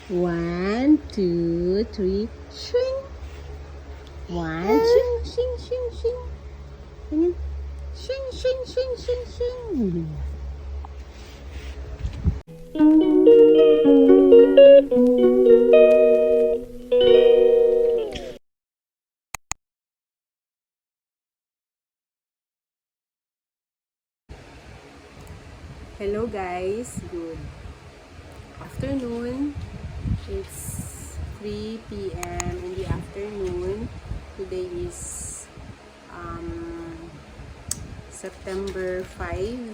1, 2, 3, swing. 1, swing, swing, swing, swing. Ganyan. Swing, swing, swing, swing, swing. Hello guys, good afternoon. It's 3 p.m. in the afternoon. Today is September 5.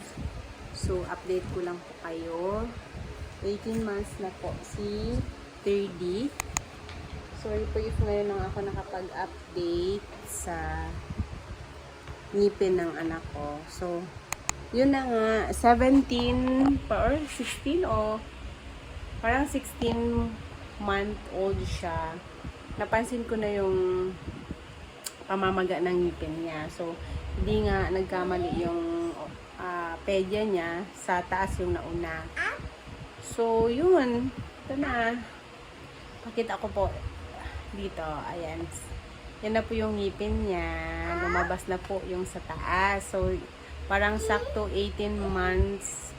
So update ko lang po kayo. 18 months na po si 3D. Sorry po if ngayon lang ako nakapag-update sa ngipin ng anak ko. So yun na nga, 17 pa or 16 o parang 16-month-old siya. Napansin ko na yung pamamaga ng ngipin niya. So, hindi nga nagkamali yung pedya niya, sa taas yung nauna. So, yun. Ito na. Pakita ko po dito. Ayan. Yan na po yung ngipin niya. Lumabas na po yung sa taas. So, parang sakto 18 months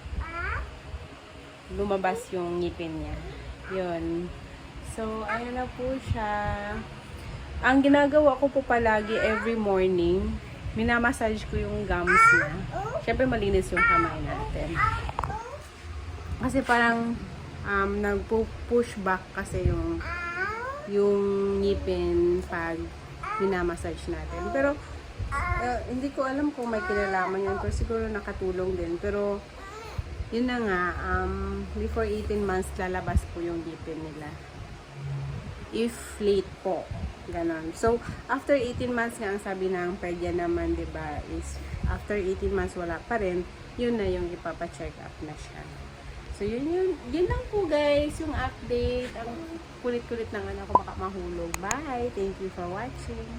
lumabas yung ngipin niya. Yun. So, ayun na po siya. Ang ginagawa ko po palagi every morning, minamassage ko yung gums niya. Siyempre malinis yung kamay natin. Kasi parang nagpo-push back kasi yung ngipin pag minamassage natin. Pero hindi ko alam kung may kinalaman yun, pero siguro nakatulong din. Pero yun na nga, before 18 months lalabas po yung ngipin nila, if late po, ganon. So after 18 months nga, ang sabi ng pedya naman, diba, is after 18 months wala pa rin, yun na yung ipapa-check up na siya. So yun lang po guys, yung update. Ang kulit-kulit ng anak ko, baka mahulog. Bye, thank you for watching.